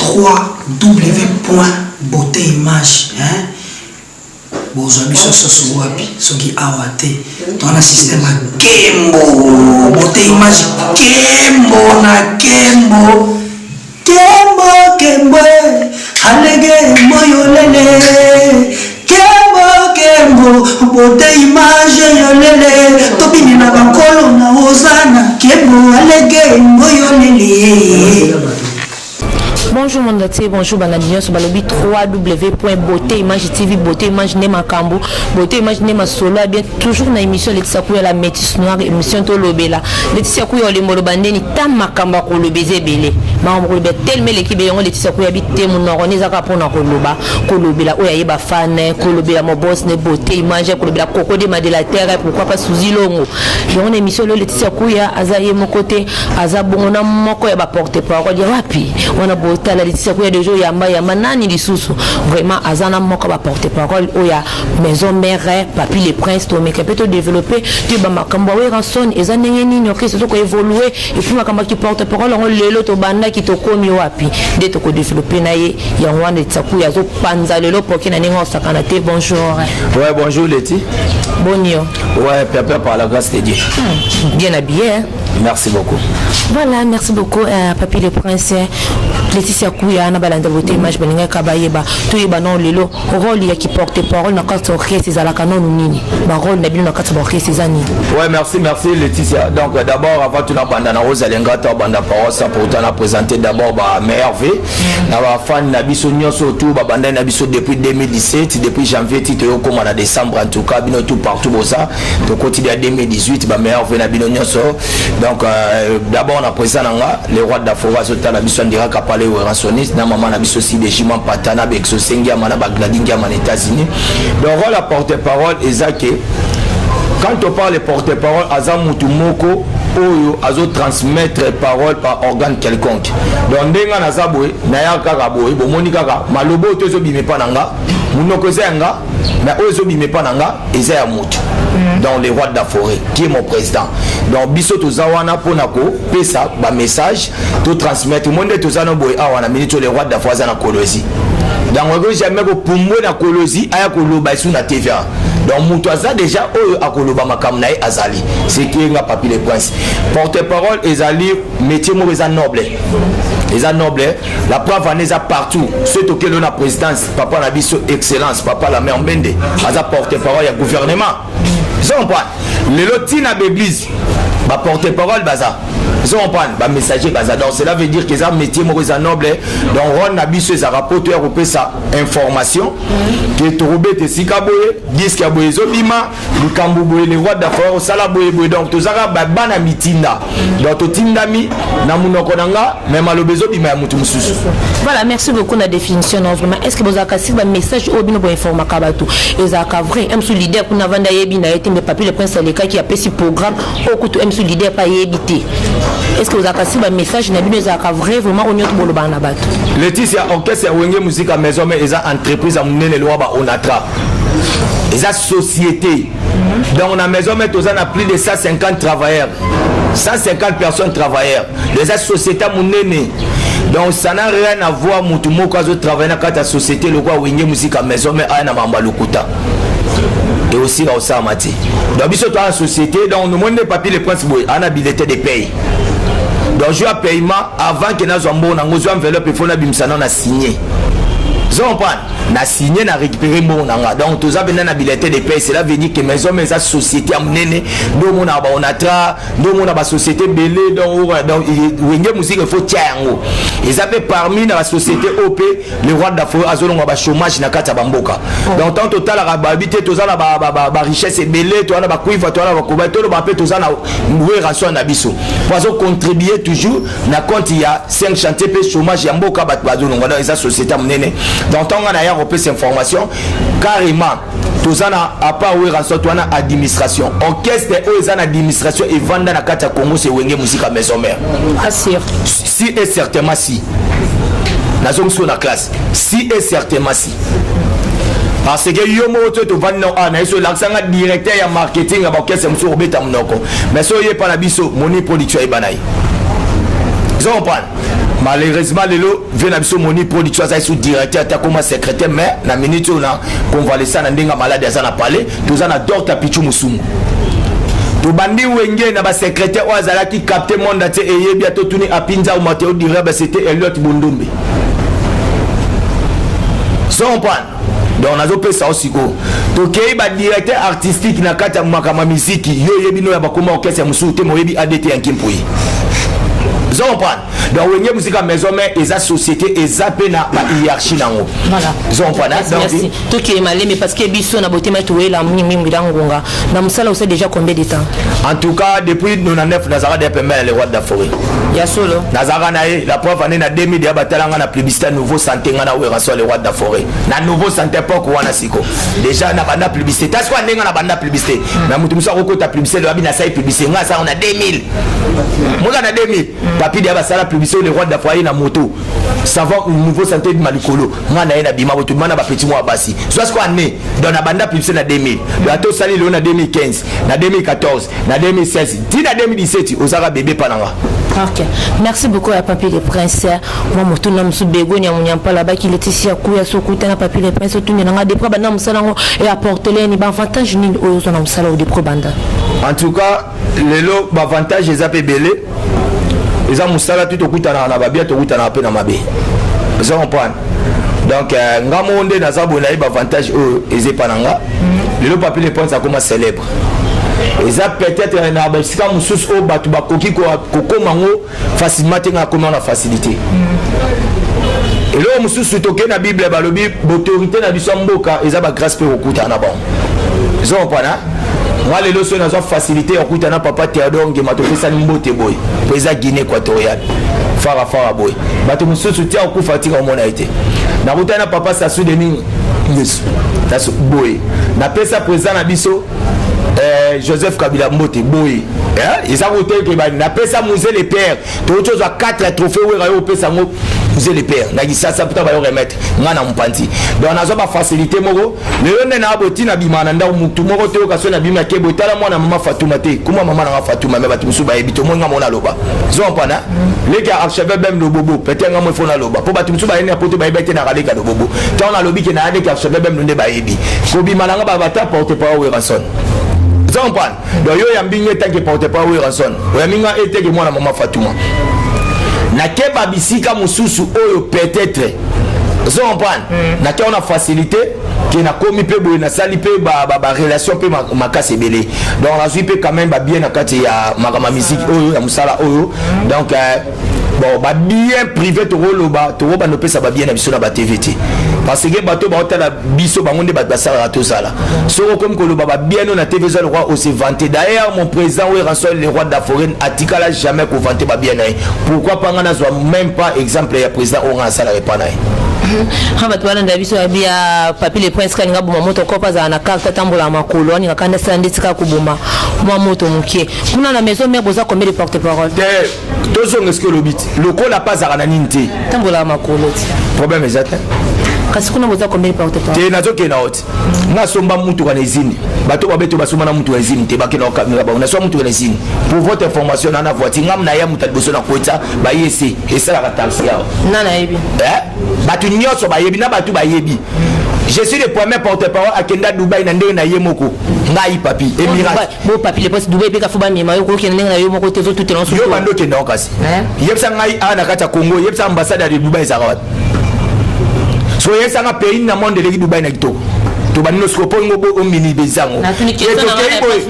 www.beautéimage. Bonjour, biso soso wapi, soki awate. Ton système à Kembo, beautéimage Kembo na Kembo. Kembo, alege moyolele. Kembo, beautéimage yolele. Topini na bankolo na ozana. Kembo, alege moyolele. Bonjour mon dati, bonjour Banadinho sur balobi www.beautéimage TV, beautéimage nema kambo, beautéimage nema solo, bien toujours na émission Laetitia Kouya la métisse noire, émission to lobela. Laetitia Kouya le molobandeni tam makamba ko lobeze belé. Ma on lobe tellement l'équipe yon Laetitia Kouya bité mon noroni zaka pona ko loba, ko lobela oya yeba fan, ko lobela mo boss ne beautéimage, ko lobela koko de ma de la terre, pourquoi pas sous ilongo. Yon émission Laetitia Kouya azaye mon côté, azabona moko ya ba porter parole ya wapi. On a la Laetitia Kouya de jour yamba nani lisusu vraiment azana moko ba porter parole oya maison mère papi les princes to mais peut développer tu ba makambo we ranson ezana nini nyoki so ko évoluer et puis makambo qui porte parole on lelo to banda qui to komi wapi de to ko développer na ye ya wana Laetitia Kouya zo panza lelo poki na ningo sakana te bonjour. Ouais bonjour Leti. Bonjour. Ouais papa par la grâce de Dieu. Bien habillé. Hein? Merci beaucoup. Voilà, merci beaucoup papi les princes. Laetitia Kouya na balanda beautéimage balinga kabayeba to yeba non lelo rôle ya qui porte parole na carte orchestre ezalaka non nini ba rôle na bino na carte orchestre ezani. Ouais merci Laetitia. Donc d'abord avant tout na banda na Rosalenga to banda parole ça pour t'en présenter d'abord ba meilleur V na ba fan na biso nyonso tout ba banda na biso depuis 2017 depuis janvier ti to comme en décembre en tout cas bino tout partout bossa to continue à 2018 ba meilleur V na bino nyonso. Donc d'abord on a présent nga les rois d'Afrique so ta na biso ndira ka parler rançonniste na maman na biso si des chimans patana bexo sengia mana bagladinga man États-Unis. Donc rôle à porte-parole ezake quand on parle de porte-parole azam mutu moko oyo azo transmettre parole par organe quelconque. Donc ndenga na zabwe na ya kaka boy bo monika ka malobo to zo bime pa nanga munoko zenga mais oyo zo bime pa nanga eza ya mutu. Dans les rois de la forêt qui est mon président. Donc biso to zawana ponako pesa ba message to transmettre monde to zana boy awana minute les rois de la forêt na kolosi. Donc on veut jamais ko pumbo na kolosi aya ko loba sur na TVA. Donc mutu aza déjà oyo akoloba makam na azali. C'est qui nga papi les princes. Porte-parole ezali métier mo eza noble. Eza noble, la preuve en est partout. Ceux qui ont la présidence, papa na biso excellence, papa la mère Mbende, aza porte-parole ya gouvernement. Ils ont pas les lotina d'église ba porte-parole baza ils ont pas ba messager baza donc cela veut dire que ça métier mo noble donc on a biso za rapporteur européen sa information que troubé te sikaboye disque aboye zo bima likambu boye les rois d'affaires sala boye donc to zaka ba bana mitinda donc to tindami na munoko nanga même alobezo bima ya mutu mususu. Voilà, merci beaucoup la définition vraiment. Est-ce que vous avez cassé un message au bino pour informer kabatu et ça ka vrai même sous leader pour navanda yebi na été mais papi le prince Aleka qui a fait ce programme au coup même sous leader pas yebité. Est-ce que vous avez cassé un message na bino ça ka vrai vraiment on yoto bolo bana batu. Laetitia orchestre ya wenge musique à maison mais eza entreprise à munene loi ba onatra. Eza société. Donc on a maison mais on a plus de 150 travailleurs. 150 personnes travailleurs. Les sociétés munene. Donc ça n'a rien à voir mutu moko azo travailler na kata société le quoi wenge musique à maison mais ana mamba lokuta. Et aussi là au samati. Donc biso to la société donc nous monde papier les princes boy ana habilité de paye. Donc je paiement avant que nous ambo na ngozo enveloppe il faut na bimsana na signer. Zon pan na signé na récupérer mon nanga donc tous a besoin d'habilité de paye cela veut dire que maison mais sa société amnene do mon aba on atra do mon aba société belé donc wenge musique il faut tiango ils avaient parmi dans la société OP les rois d'Afrique azolonga ba chômage na kata bamboka donc tant total la habité tous la ba richesse belé to na ba kuiva to na ba koba to ba pe tous na noué ration na biso pour contribuer toujours na compte il y a 5 chantiers pe chômage ya mboka ba bazolonga dans esa société amnene. Donc on a d'ailleurs repris cette information carrément tout ça à part où rançon toi na administration orchestre où en administration et vendre dans la carte Congo c'est wenge musique à maison mère. Assure. Si et certainement si. Na zone sur la classe. Si et certainement si. Parce que yo mo to vendre na iso l'accent directeur ya marketing à orchestre monsieur Robert Amnoko. Mais so yé pas la biso moni production et banaï. Ils ont pas malheureusement lelo vient biso moni production ça sous directeur ta comme secrétaire mais na minute on a convalescent na ndenga malade ça na parler tous na docteur Pichu Musumu to bandi wenge na ba secrétaire o azala ki capter monde te eye bientôt tuni apinza ou Matteo dire c'était Elliot Bundumbe son pan donc on a zopé ça aussi go to kei ba directeur artistique na kata makama musique yo yebi no ya ba koma orchestre musu te mo yebi ADT yankimpui zon pan donc wenge musique à maison mais eza société eza pe na ba hiérarchie nango voilà zon pan merci to kei malé mais parce que biso na boté mais to la mingi dangonga na musala aussi déjà combien de temps en tout cas depuis 99 nazara de pemel le roi de la forêt ya solo nazara na la preuve année na 2000 ya batalanga na publicité nouveau santé ngana we raso le roi de la forêt na nouveau santé poko wana siko déjà na banda publicité tas kwa ndenga na banda publicité na mutu musa ko ta publicité le abi na sai publicité nga ça on a 2000 moga na 2000 papi dia ba sala publicité le roi de la forêt na moto savant nouveau santé de malikolo nga na ina bima botu mana ba petit mo basi soit quoi année dans na banda publicité na 2000 le ato sali le na 2015 na 2014 na 2016 ti na 2017 osaka bébé pananga. Ok, merci beaucoup à Papi le Prince. Moi, je suis Bego, je suis là-bas, qui est ici à Kouya, Sokouten, à Papi le Prince, tout le monde, des problèmes, et apporter les avantages, en tout cas, les lots, avantages, les appelés, les amusala, tout au coup, na babia, tout au coup, na pe na mabe. Vous comprenez? Donc, ngamonde na zabona iba avantage eux, les pananga. Les lots, Papi le Prince, ça commence célèbre. Et ça peut-être na basika mususu o batu bakoki ko komango facilement tenga comment la facilité et là mususu toke na bible balobi autorité na biso mboka eza ba grâce pe okuta na bon ils ont pas na moi les loso na zo facilité okuta na papa Théodore Ngema to pesa mbote boy pesa Guinée équatoriale fara boy batu mususu tia okufatika omona été na kutana papa Sassou Demi yes that's boy na pesa président na biso Joseph Kabila Mbote boy et ça vous que ba na pesa musée les pères to autre chose à 4 trophées où rayo pesa mo musée les pères na gisa ça puta ba yo remettre ngana mpanti donc na zo ba facilité moko le nene na boti na bimana nda mutu moko te okaso na bima ke botala mwana mama Fatuma te kuma mama na Fatuma me batu musu ba ebito mo ngamo na loba zo mpana les gars archevêque même le bobo peut-être ngamo fona loba po batu musu ba ene poto ba ebete na kaleka do bobo ta on a lobi ke na ade archevêque même ndé ba ebi ko bimana nga ba bata porte parole Ranson. Donc yo yambinye tanke porte pas oui ranson oyaminga eteke mwana mama Fatuma na keba bisika mususu oyo peut-être zo comprendre na ke on a facilité que na komi pe boy na sali pe ba relation pe makase belé donc la suite quand même ba bien na kati ya makama musique oyo ya musala oyo donc bon ba bien privé to loba to ba no pesa ba bien na biso na ba TVT parce que bato ba otala biso ba ngonde ba basala to sala so comme ko loba ba bien na TV le roi aussi vanté d'ailleurs mon président oui Ranson le roi de la forêt atikala jamais ko vanter ba bien pourquoi pas ngana zo même pas exemple ya président on sala repana Habat wala ndabiso abia Papi le Prince kalinga buma moto kopa za na carte tambola makolo ni kakanda sande tika kubuma mwa moto mukie kuna na maison mère boza combien de porte-parole deux ans est-ce que le bit le col a pas à ninte tambola makolo problème exact kasi kuna boza combien de porte-parole te nazo ke na hot na somba mutu kana izini bato babeto basoma na mutu izini te bakena kamera ba na so mutu kana izini pour votre information na voiture ngam na ya mutu boso na koita ba yesi esa la taxi yao nana yebi batu nyoso ba yebi na batu ba yebi je suis le premier porte-parole à Kenda Dubaï na ndenge na yemoko ngai papi emirat bo Papi le Prince Dubaï pe ka fuba mima yo ko kende ndenge na yemoko te zo tout est yo bando kenda okasi yebsa ngai ana kata Congo yebsa ambassade de Dubaï zarawat so yebsa nga pays na monde de Dubaï na kitoko to banino skopo ngobo o mini bezango na tuni question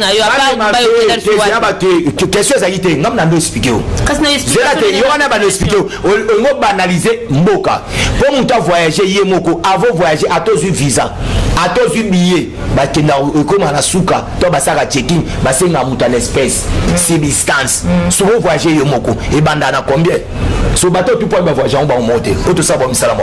na yo apa ba yo te question za yite ngam na ndo expliquer o kasi na expliquer zela te yo wana ba no expliquer o ngo banaliser mboka pour muta voyager yemoko avant voyager atozu visa atozu billet ba kenda comme na suka to basaka checking basenga muta l'espèce substance so voyager yemoko e banda na combien so bato tout point ba voyager on ba monter o to sabo misala mo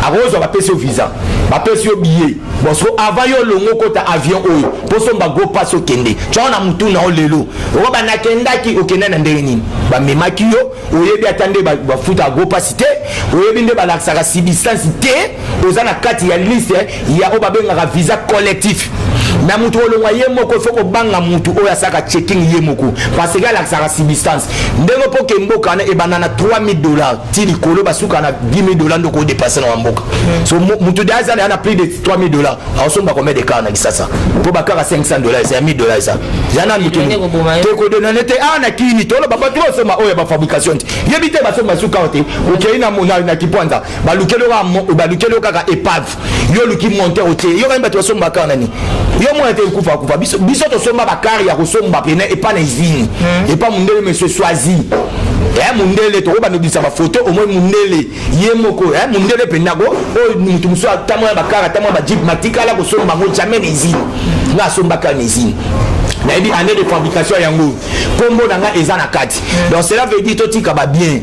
arozo ba pese visa ba pese billet bon so avant yo longo kota avion oyo poso mba go paso kende tshona mutu na olelo o ba na kenda ki okenda na ndenge nini ba memaki yo oyebi atande ba futa go pasite oyebi nde ba laksaka substance te ozana kati ya liste ya o ba benga visa collectif mais mutu olongwa ye moko il faut ko banga mutu oya saka checking ye moko parce que la saka substance ndenge po ke mboka na ebanana $3,000 ti likolo basuka na $10,000 ndoko dépasser na mboka so mutu daza na plus de $3,000 asomba combien de cas na kisasa po bakara $500 c'est $1,000 ça jana mutu te ko donner te ana kini tolo baba to soma oya ba fabrication yebite basomba suka ote okay na kipwanda balukelo kaka épave yo luki monter ote yo kamba to somba kana ni yo mo ete kufa biso to somba bakari ya kosomba pene et pas na izini et pas mundele monsieur choisi mundele to ba nobisa ba photo au moins mundele yemoko mundele penago o mutu muso tamo bakara tamo ba jeep matikala kosomba ngo jamais na izini nga somba kana izini na dit année de fabrication yango kombo nanga eza na kati donc cela veut dire to tika ba bien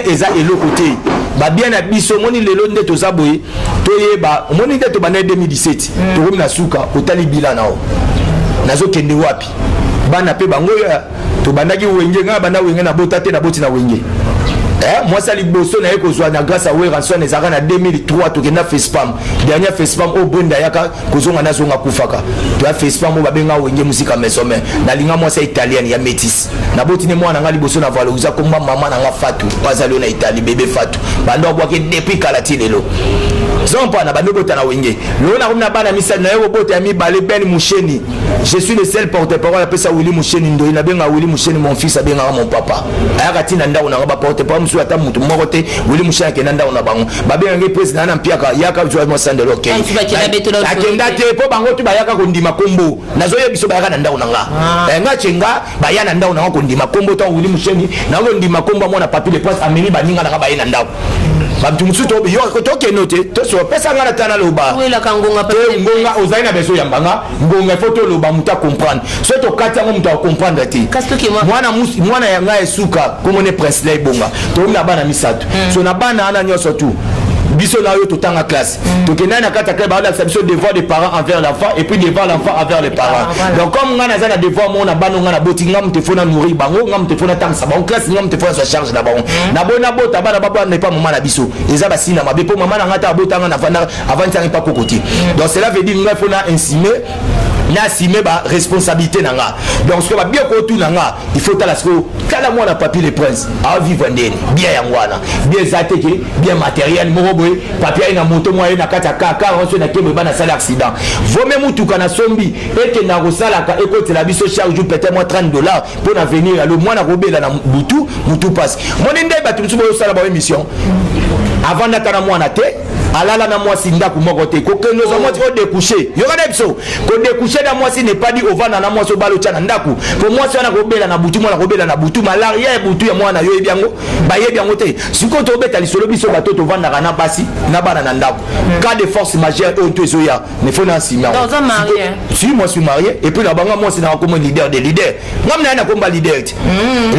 eza elo côté ba bien na biso moni lelo nde to zaboye to yeba moni nde to bana 2017 to komi na suka otali bila nao nazo kende wapi bana pe bango ya to bandaki wenge nga bana wenge na botate na boti na wenge moi ça liboso na eko zwa na grâce à Weranson ezaka na 2003 to kena FESPAM dernière FESPAM au Brenda yaka kozonga na zonga kufaka to ya FESPAM o babenga wenge musika mesome na linga moi ça italien ya métis na boti ne moi na nga liboso na valoriser comme maman na nga Fatu bazalo na Italie bébé Fatu bando boake depuis kalati lelo zompa na bando bota na wenge lo na komna bana misali na yo bota ya mibale Ben Musheni je suis le seul porte-parole après ça Willy Musheni ndo ina benga Willy Musheni mon fils abenga mon papa ayaka tina ndao na ba porte-parole musu ata mutu moko te Willy Musheni ke ndao na bango babenga nge president na mpiaka yaka jwa mo sandelo ke akenda te po bango tu bayaka ko ndima kombo nazo yebiso bayaka na ndao na nga nga chenga bayana ndao na ko ndima kombo to Willy Musheni na ko ndima kombo mona papi le prince ameni baninga na bayena ndao babtu musu to yo to ke note to so pesa ngana tana loba wela kangonga pe ngonga ozaina beso yambanga ngonga photo loba muta comprendre so to kati ngo muta comprendre te mwana yanga esuka komone prince lay bonga to na bana misato so na bana ana nyoso tu biso na yo to tanga classe to kena na kata club ala sabso devoir des parents envers l'enfant et puis devoir l'enfant envers les parents donc comme ngana za na devoir mon na bano ngana boti ngam te fona nourrir bango ngam te fona tanga sabon classe ngam te fona sa charge na bango na bona bota bana baba ne pas maman na biso eza basina mabe po maman na ngata bota ngana fana avant ça pas kokoti donc cela veut dire ngam fona insimer na assumer ba responsabilité nanga donc ce que ba bien ko tout nanga il faut tala sko kala moi na papier le prince a vivre ndeni bien yangwana bien zateke bien matériel moroboy papier na moto moi na kata kaka on se na kebe bana sala accident vaut même mutuka na sombi et que na rosala ka écoute la biso chaque jour peut-être moi $30 pour na venir le moi na robela na mutu passe mon ndé ba tout so sala ba émission avant d'atteindre moi na te alala na moi sinda ku moko te ko que nous avons dit découcher yo kana biso ko découcher na moi si n'est pas dit au vana na moi so balo tana ndaku pour moi ça na robela na butu moi na robela na butu malaria ya butu ya moi na yo ebiango ba yebiango te siko to beta lisolo biso bato to vanda na basi na bana na ndaku cas de force majeure au to zoya ne faut na sima dans un marié si moi je suis marié et puis la banga moi c'est na comme leader des leaders ngam na komba leader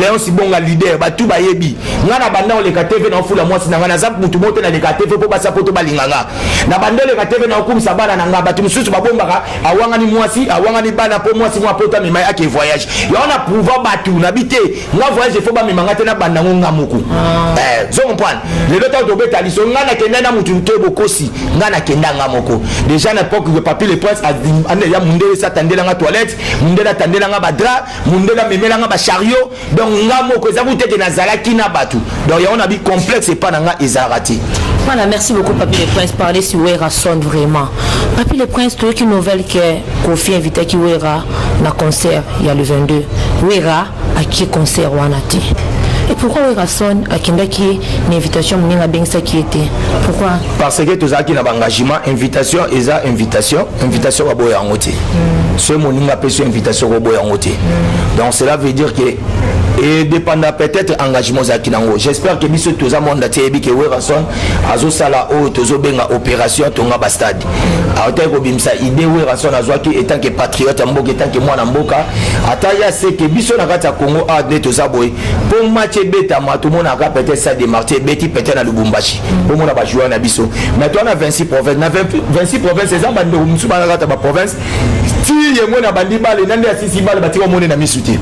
Léon si bonga leader batu ba yebi ngana banda on le KTV na fula moi c'est na ngana za mutu moto na le KTV po basa poto balinganga na bandele KTV na okumisa bana na ngaba batu mususu babombaka awanga ni mwasi awanga ni bana po mwasi mwa pota mema yake voyage yona pouvoir batu na bité nga voyage faut ba memanga te na banda ngonga moko zo comprendre le lota to beta liso ngana kenda na mutu to bokosi ngana kenda nga moko déjà na époque que papi le prince a ya mundele sa tandela nga toilette mundela tandela nga badra mundela memela nga ba chariot donc nga moko za butete na zalaki na batu donc yona bi complexe pas na nga ezarati. Voilà, merci beaucoup Papi le Prince. Parler sur Weranson vraiment. Papi le Prince, tu as une nouvelle qui est Kofi invité qui Wera na concert il y a le 22. Wera à qui concert Wanati. Et pourquoi Weranson a qui une invitation mninga bengsa qui était? Pourquoi? Parce que tous qui na engagement invitation eza invitation wa boya ngote. Ce moninga pe sur invitation wa boya ngote. Donc cela veut dire que et dépendant peut-être engagement za kinango. J'espère que biso toza monde tebi que Weranson azo sala o tozo benga opération tonga bastade. Ata ko bimsa idée Weranson azwa ki étant que patriote mboka étant que mwana mboka ataya c'est que biso na kata Congo a de toza boy pour match beta ma tout monde a peut-être ça démarquer beti peut-être na Lubumbashi. Pour monde ba jouer na biso. Maintenant on a 26 provinces. Na 26 provinces c'est ça bande musu ba kata ba province. Ti yemo na bandi bale nande asisi bale bati ko monde na misuti.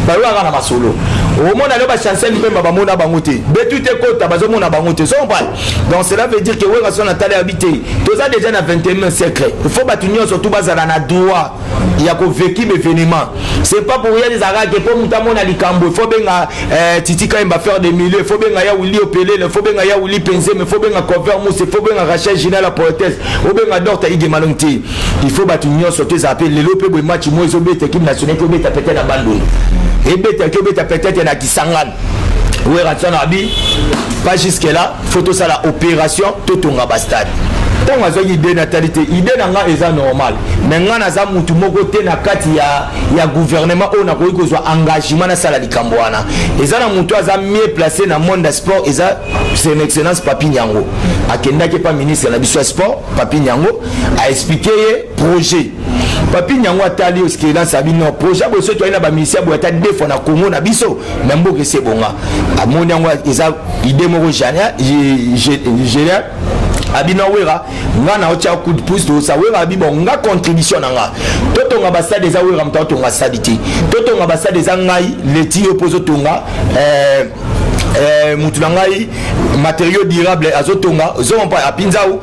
balwaka na masolo omona lelo bachancel mpemba bamona bango te betu te kota bazomona bango te so mpale donc cela veut dire que wera so na tala ya bite toza déjà na 21e siècle il faut batu nyonso tout bazala na droit ya ko vécu événement c'est pas pour rien des arabes pour mutamona likambo il faut benga Titi Kaimba faire des milieux il faut benga ya Willy Opelé il faut benga ya Willy Penze mais il faut benga Cover Mousse il faut benga Rachel Gina la poétesse ou benga Dorta Ige Malonti il faut batu nyonso te zapper lelo pe bo match mo ezobeta équipe nationale ko beta peut-être na bandolo et beta ko beta peut-être na Kisangani wera tsana bi pas jusque là photo ça la opération totonga bastade tant azoyi idée natalité idée nanga eza normal mais nga naza mutu moko te na kati ya gouvernement on a koyi kozwa engagement na sala likambo wana eza na mutu aza mieux placé na monde de sport eza c'est une excellence Papi Nyango akendaki pa ministre na biso sport Papi Nyango a expliqué projet Papi Nyango atali oskela sabi no projet bo so to ina ba ministère bo ata defo na Congo na biso même bo ke se bonga amoni yango eza idée moko génial abina wera nga na ocha coup de pouce to sa wera abibo nga contribution nga toto nga basa des wera mtato nga saditi toto nga basa des ngai leti opposo tonga mutu ngai matériaux durables azotonga zo pas apinzao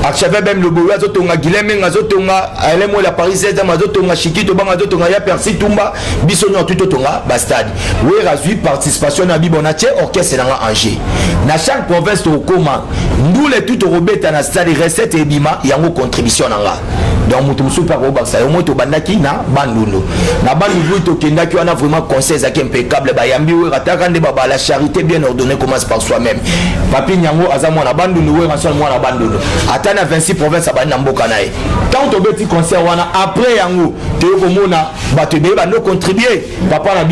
Akchave même le boulot azotonga Guilhem azotonga Alemo la Paris 16 azotonga Chikito banga azotonga ya Percy Tumba bisonyo tout tonga bastade oui razui participation na bibonache orchestre na Angers na chaque province to koma ndule tout robeta na stade recette et bima yango contribution nanga donc mutu musupa ko baksa yo moto bandaki na bandulu to kendaki wana vraiment conseil zaki impeccable ba yambi we rataka nde baba la charité bien ordonnée commence par soi-même Papi Nyango azamo na bandulu we ranson mo na bandulu na 26 provinces abana mboka nae tant to beti concert wana après yango te ko mona bato be ba no contribuer papa na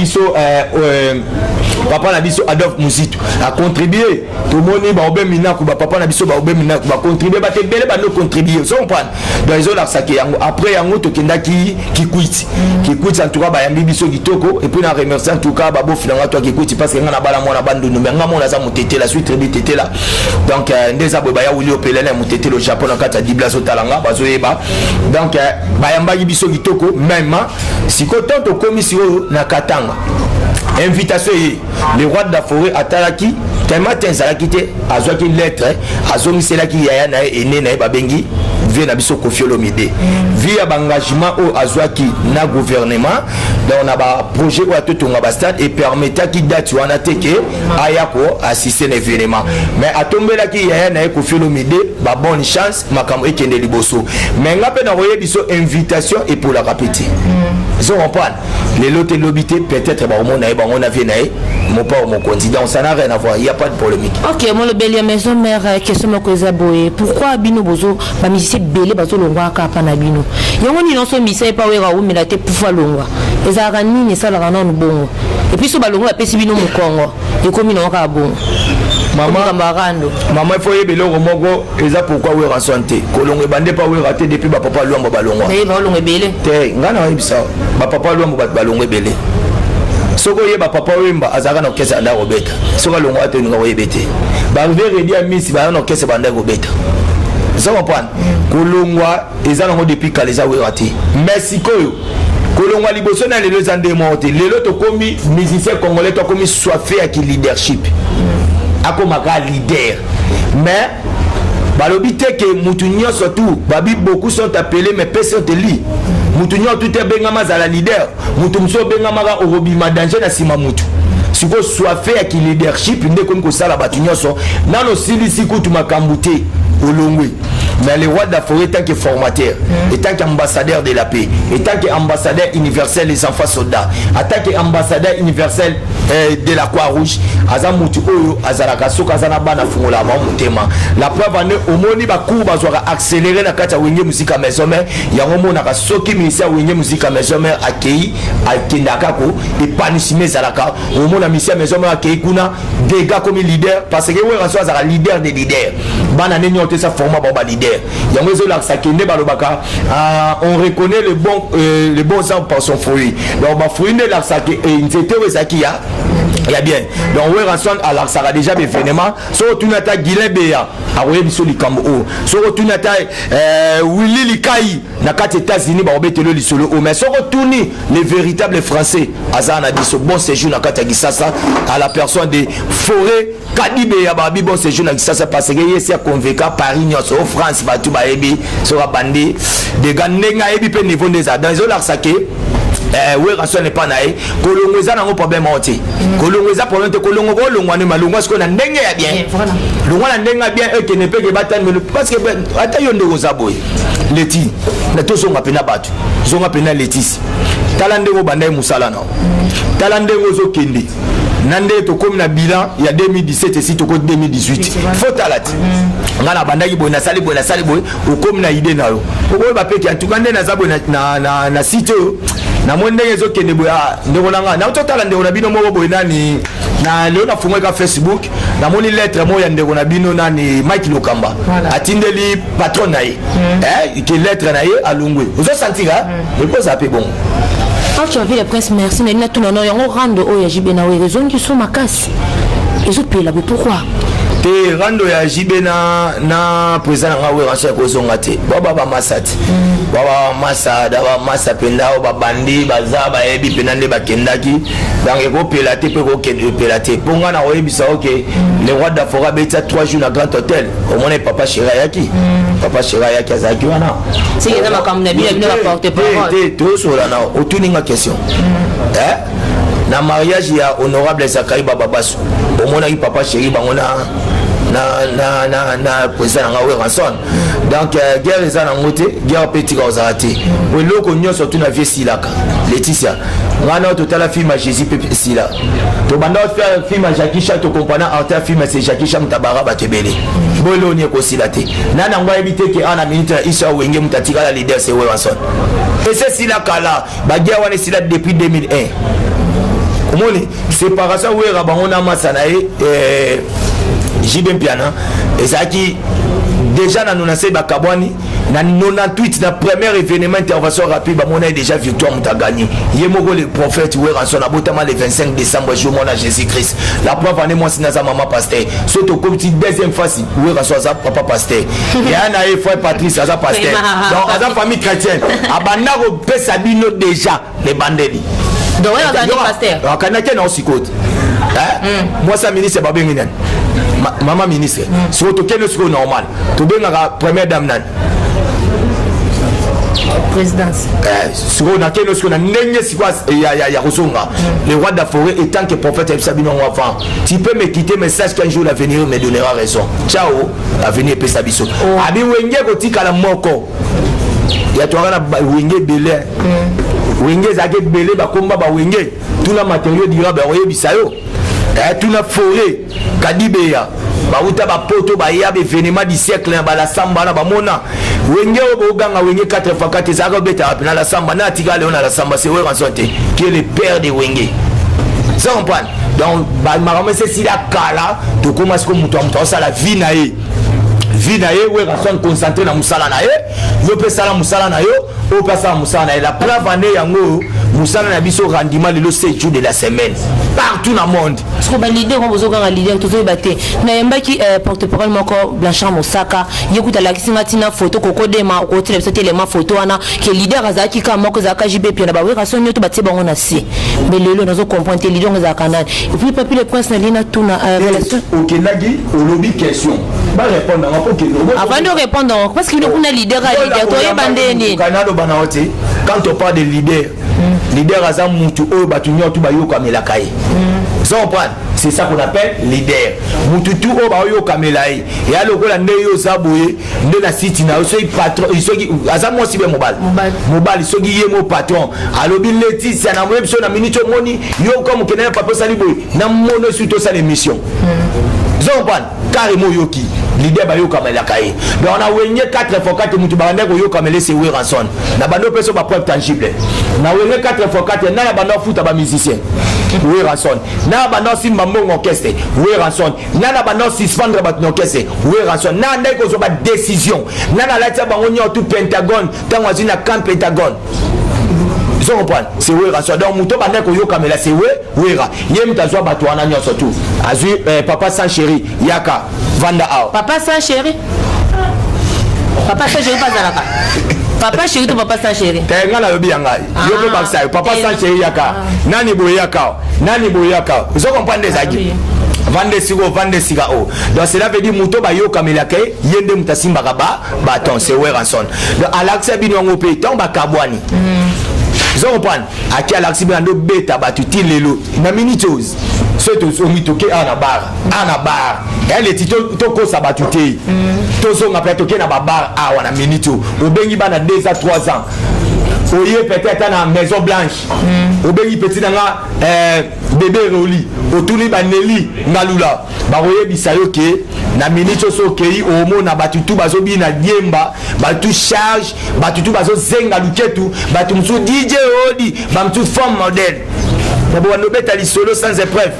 biso Adolphe Muzito a contribué to moni ba obemina ku ba papa na biso ba obemina ku ba contribuer ba te bele ba no contribuer so comprendre dans les autres saki yango après yango to kendaki kikwiti en tout cas ba yambi biso kitoko et puis na remercier en tout cas ba bo finanga to kikwiti parce que ngana bala mona bandu no nga mona za mutete la suite tribu tete là donc ndeza bo ba ya Willy Opelé na mutete le Japon en kata diblazo talanga bazoyeba donc bayamba biso kitoko même si kotant to commission na Katanga invitation le roi de la forêt atalaki tellement tenzalaki te azwaki lettre azomiselaki yaya na ene na babengi vie na biso Koffi Olomide via engagement au azwaki na gouvernement donc na ba projet ou atotonga ba stade et permetaki date wana teke ayako assister à l'événement mais atombelaki yaya na Koffi Olomide ba bonne chance makambo ekende liboso mais ngape na roye biso invitation et pour la répéter ils ont comprendre les lots lobité peut-être ba on a vu naé mon pas mon candidat ça n'a rien à voir il y a pas de polémique. OK moi le bel maison mère question me koza boye pourquoi bino bozo ba musicien belé bazo longwa ka pa na bino yango ni non so misai pa wera o melate poufa longwa ezaka nini sala kana bongo et puis so ba longwa pesi bino mu Congo et comme non ka bongo maman il faut y beloko moko eza pourquoi wera santé kolongo bande pa wera te depuis ba papa luambo balongwa mais ba longo belé te ngana yebisa ba papa luambo balongwe belé soko yeba papa wemba azaka na kesa nda robeta soko longo ate nga oyebete ba rivière dia misi ba na kesa banda robeta ça va prendre kolongwa ezana ngo depuis kaleza werati Mexico yo kolongwa liboso na lelo zande monte lelo to komi musicien congolais to komi soifé avec leadership akomaka leader mais balobi te que mutunyo surtout babi beaucoup sont appelés mais personne te lit mutunyo tout est bengama za la leader mutumso bengama ga orobima danger na sima mutu siko soifé avec leadership nde comme ko sala batunyo so nano silisi kutu makambute olongwe mais le roi de la forêt tant que formateur et tant qu'ambassadeur de la paix et tant qu'ambassadeur universel des enfants soldats en tant qu'ambassadeur universel de la Croix-Rouge azamutu oyo azalaka soka azana bana fungola ma mutema la preuve ane omoni ba cour bazwaka accélérer na kata wenge musique maison mère yango mona ka soki ministère wenge musique maison mère akei akendaka ko et panisime zalaka omona ministère maison mère akei kuna dégâts comme leader parce que we raso azaka leader des leaders bana nenyo te sa format ba leader yango zo la sakende balobaka on reconnaît le bon arbre par son fruit donc ba fruit ne la saké et nzete we sakia il y a bien donc ouais rançon alors ça a déjà des événements so tu n'as ta Guilain Béa a ouais biso likambo so tu n'as ta Willy Likai na kat États-Unis ba obetelo lisolo mais so retourner les véritables français azana biso bon séjour na kat Gisasa à la personne de Forêt Kadibé ya ba bon séjour na Gisasa parce que yesi a convaincu Paris nyonso France ba tu ba ebi so bandi de ganenga ebi pe niveau des dans les la saké oui rançon n'est pas naé kolongweza nango problème oti kolongweza problème te kolongo kolongwana malongwa ce qu'on a ndenge ya bien longwa na ndenge bien eux qui ne peut que battre parce que ata yo ndeko zaboy leti na to songa pena batu zonga pena letisi talande go bandai musala na talande go zo kende nande to comme na bilan il y a 2017 et si to 2018 faut talati ngana bandaki boy na sali boy o comme na idée na yo o ba pe ki antukande na zabo na site na monde yezo kende boya ndeko nanga na totala ndeko na bino moko boy nani na leo na funga ka Facebook na moni lettre mo ya ndeko na bino nani Mike Lokamba atindeli patron na ye que lettre na ye alungwe ozo sentira et quoi ça peut bon. Quand tu as vu le prince merci mais na tout non yango rando o ya jibe na we raison qui sont makasi ils ont payé là pourquoi te rando ya jibe na président nga we rançon ko zonga te baba masati baba masada ba masa penda o babandi bazaba ebi penande bakendaki donc eko pela te pe ko kende pela te ponga na oyebisa OK le roi d'Afora beta 3 jours na grand hôtel au moins papa Shirayaki papa Shirayaki azaki wana c'est que ma comme na bien va porter parole te to so la na otuninga question na mariage ya honorable Zakari Bababasu au moins papa Shiri bangona na président nga we rançon donc guerre eza na ngote guerre petit ozarate we loko nyo surtout na vie silaka Laetitia ngana total film à Jésus pepe sila to banda faire film à Jackie Chan to comprenant en film c'est Jackie Chan mutabara batebele bolo ni ko silate nana ngwa éviter que en minute Isa Wenge mutatika la leader c'est we rançon et c'est silaka là ba guerre wana sila depuis 2001 omoni séparation we rabangona masanae Jibem Piana et ça qui déjà dans nos assez bakabwani na 98 na premier événement intervention rapide ba mona déjà victoire muta gagné yemoko le prophète we rançon abotama le 25 décembre jour mona Jésus-Christ la preuve année moi sina za maman pasteur surtout comme petit deuxième fois we rançon za papa pasteur et ana e frère Patrice za pasteur donc za famille chrétienne abanda ko pesa bino déjà les bandeli donc on a gagné pasteur akanake na osikote moi ça ministre babengi nani maman ministre surtout quel est normal to benga première dame nan présidence sur na quel est na ndenge sikwa ya kozonga le roi d'Afora étant que prophète Sabino enfant tu peux me quitter message qu'un jour l'avenir me donnera raison ciao l'avenir peut sabiso abi wenge ko tikala moko ya toana wenge belé wenge zake belé ba komba ba wenge tout la matériaux durable oye bisayo tout la forêt Kadibeya bauta ba poto ba ya événement du siècle ba la samba na ba mona wenge oboganga wenge 4x4 zaka beta na la samba na tigale on la samba c'est rançon qui est le père de wenge ça on prend donc ba marama c'est si la kala to commence comme muto ça la vie na ye we rançon concentré na musala na ye yo pe sala musala na yo o pe sala musala na ye la preuve année yango musala na biso rendement le 7 jours de la semaine partout dans le monde parce que ba leader on besoin un leader tout baté na yamba qui porte-parole moko Blanchard Mosaka yekuta la kisinga tina photo koko dema ko tele so tele ma photo wana que leader azaki ka moko zaka JB puis na ba we rançon nyoto batie bango na si mais lelo nazo comprendre leader zaka nani et puis papi le prince na lina tuna relation OK nagi au lobby question ba répondre avant de répondre parce qu'il y a leader à leader to yebandeni kanalo banaote quand on parle de leader azam mutu o batunyo tu bayo kamela kai ça on prend c'est ça qu'on appelle leader mutu tu o bayo kamela yi ya lokola ndeyo zaboye nde na site na so patron isoki azam mo sibe mobile soki yemo patron alobi Laetitia na mwebso na minute moni yo comme kenaya papa saliboy na mono suto sa l'émission Zomban, carrément yoki, l'idée ba yo kamela kai. Mais on a wenye 4x4 mutu bande ko yo kamele c'est we rançon. Na bando peso ba preuve tangible. Na wenye 4x4 na bando futa ba musicien. We rançon. Na bando simba mbongo orchestre, we rançon. Na bando suspendre ba orchestre, we rançon. Na ndai ko zo ba décision. Na la tia bango nyo tout Pentagone, tango azina camp Pentagone. Vous comprenez? C'est Wera. Donc, Mouto Bande Koyo Kamela, c'est Wera. Yem Tazwa Batouana Nyon surtout. Azui, papa sans chéri, Yaka, Vanda Ao. Papa sans chéri? Papa sans chéri, pas Zalaka. Papa chéri, tu papa sans chéri. T'es un gars yo peux pas ça. Papa sans chéri, Yaka. Nani Boyaka. Nani Boyaka. Vous comprenez des agues? Vande siga o. Donc cela veut dire Mouto Bayo Kamela Ke, Yende Mutasimba Kaba, Baton, c'est Weranson. Donc à l'accès Binongo Pétan, Bakabwani. Vous comprenez? À qui à l'accès Binongo Beta, Batuti Lelo, na minitos. C'est au mitoke anabar. Elle est toko sabatute. Tozo n'a pas toqué na babar à wana minito. Au bengi bana 2 à 3 ans. Oye peut-être na Maison Blanche. Au bengi petit na bébé Roli. Au tourni baneli ngalula. Ba oye bisayo ke na minito so kei omo na batutu bazo bi na diemba, batu charge, batutu bazo zenga luketu, batu msu DJ Odi, bamtu forme modèle. D'abord, nous mettons solo sans épreuve.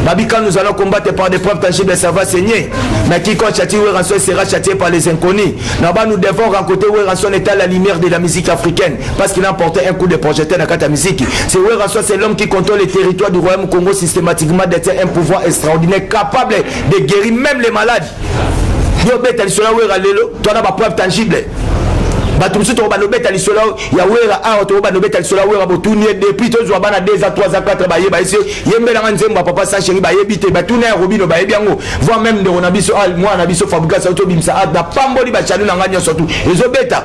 Babi, quand nous allons combattre par des preuves tangibles, ça va saigner. Mais quiconque châtie Weranson sera châtié par les inconnus. Là-bas, nous devons rencontrer Weranson étant la lumière de la musique africaine. Parce qu'il a emporté un coup de projecteur dans la musique. C'est Weranson, c'est l'homme qui contrôle les territoires du royaume Congo systématiquement, détient un pouvoir extraordinaire, capable de guérir même les malades. Nous mettons solo Weralelo, tu as des preuves tangibles. Batumsu to banobeta lisola ya wera a to banobeta lisola wera botuni depuis to zo bana 2 à 3 à 4 baye ba isi yembela nzemba papa sa chéri baye bité batuna robino baye biango voire même de ronabiso al moi na biso fabrication auto bimsa da pamboli ba chanu na nganya surtout ezo beta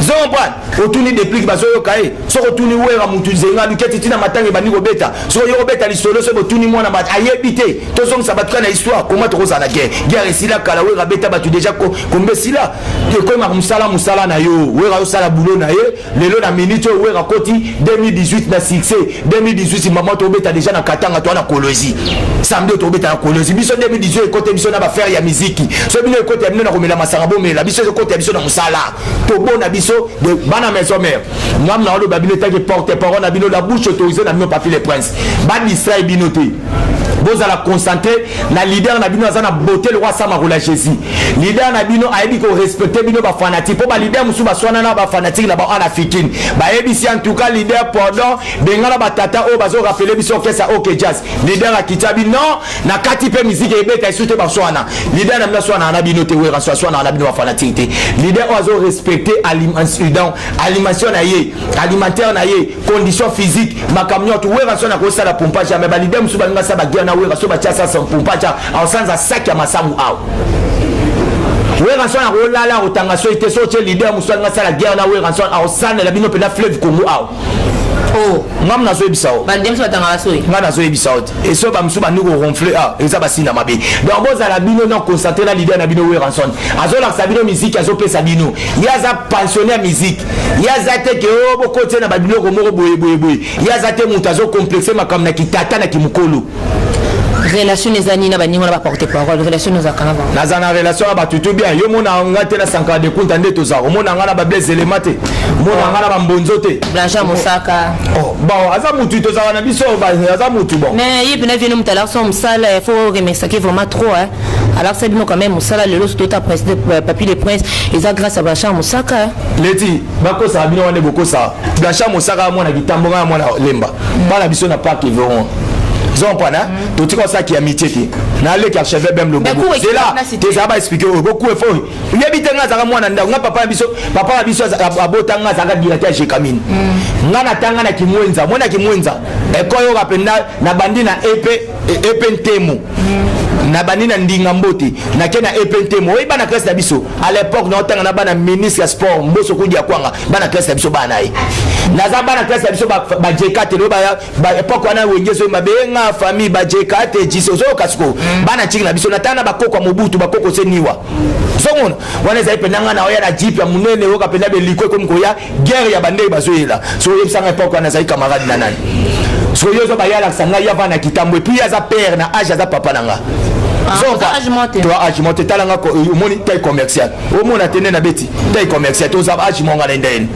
zomba otuni depuis bazo yo kai so otuni wera mutu zenga luketi tina matangi bani go beta so yo beta lisolo so botuni mwana ba aye bité to zong sabatka na histoire comment to za na guerre sila kala wera beta batu déjà kombe sila ko ma musala na yo Wera osala boulot na ye lelo na minute wera koti 2018 na succès 2018 maman to beta déjà na katanga to na kolozi samedi to beta na kolozi biso 2018 côté biso na ba faire ya musique so bino côté bino na komela masarabo mais la biso côté biso na musala to bona biso de bana maison mère ngam na lo babino ta ke porte parole na bino la bouche autorisée na bino papier les princes ba distrait binoté vous allez concentrer la leader na bino azana beauté le roi Samarola Jésus leader na bino ayebi ko respecter bino ba fanatique po ba leader musu ba swana na ba fanatique na ba ana fikine ba yebi si en tout cas leader pendant bengala ba tata o bazo rappeler biso que ça OK jazz leader akita bino na kati pe musique ebeta isute ba swana leader na bino swana na bino te wera swana na bino ba fanatique te leader ozo respecter alimentation na ye alimentaire na ye condition physique makamnyo to wera swana ko sala pompage mais ba leader musu ba ngasa ba na wera so ba tiasa son pompacha ensanza sac ya masamu ao wera so na rolala otanga so ite so che leader muswa ngasa la guerre na wera so ensanza la bino pe na fleuve Congo ao oh ngam na so ebisao ba ndem so batanga so ngana so ebisao et so ba musu ba ndiko ronfler ah eza ba sina mabe donc boza la bino non concentrer la leader na bino wera so azola sa bino musique azo pesa bino yaza pensionnaire musique yaza te ke o boko te na ba bino ko moko boye yaza te mutu azo complexer makam na kitata na kimukolo relation les années na bani na porter parole relation nos akana na zana relation ba tout bien yo mona ngate na sanka de compte ndé toza mona ngana ba blaise élémenté mona ngana ba mbonzo te Blancha Mosaka oh bon aza mutu toza na biso ba aza mutu bon mais il peut venir mutala son msala il faut remercier vraiment trop hein alors c'est bien quand même msala le lot tout à président papier les princes et ça grâce à Blancha Mosaka leti bako sa bino wane boko sa Blancha Mosaka mona kitambonga mona lemba bana biso na parc Veron zompana tout ça qui amitié qui na le archevêque même le bobo c'est là tu ça va expliquer beaucoup effort il y a bitanga za mwana nda nga papa biso abotanga za directeur chez Kamine ngana tanga na kimwenza mwana kimwenza ekoyo kapenda na bandi na epe ntemo na bandi na ndinga mbote na kena epe ntemo oyi bana classe na biso à l'époque na tanga na bana ministre ya sport mboso kudia kwanga bana classe na biso bana yi na za bana classe na biso ba J4 lo ba époque wana wengezo mabenga famille ba J4 jiso zo kasiko bana chiki na biso na tana bakoko mobutu bakoko seniwa somona wana za ipendanga na oya na jeep ya munene oka penda be likwe ko mkoya guerre ya bande bazoyela so yebsanga époque wana za camarade na nani so yozo ba yala sanga ya vana kitambo puis ya za père na âge za papa nanga toi âge monté talanga ko moni taille commercial au mona tene na beti taille commercial to za âge monga na ndene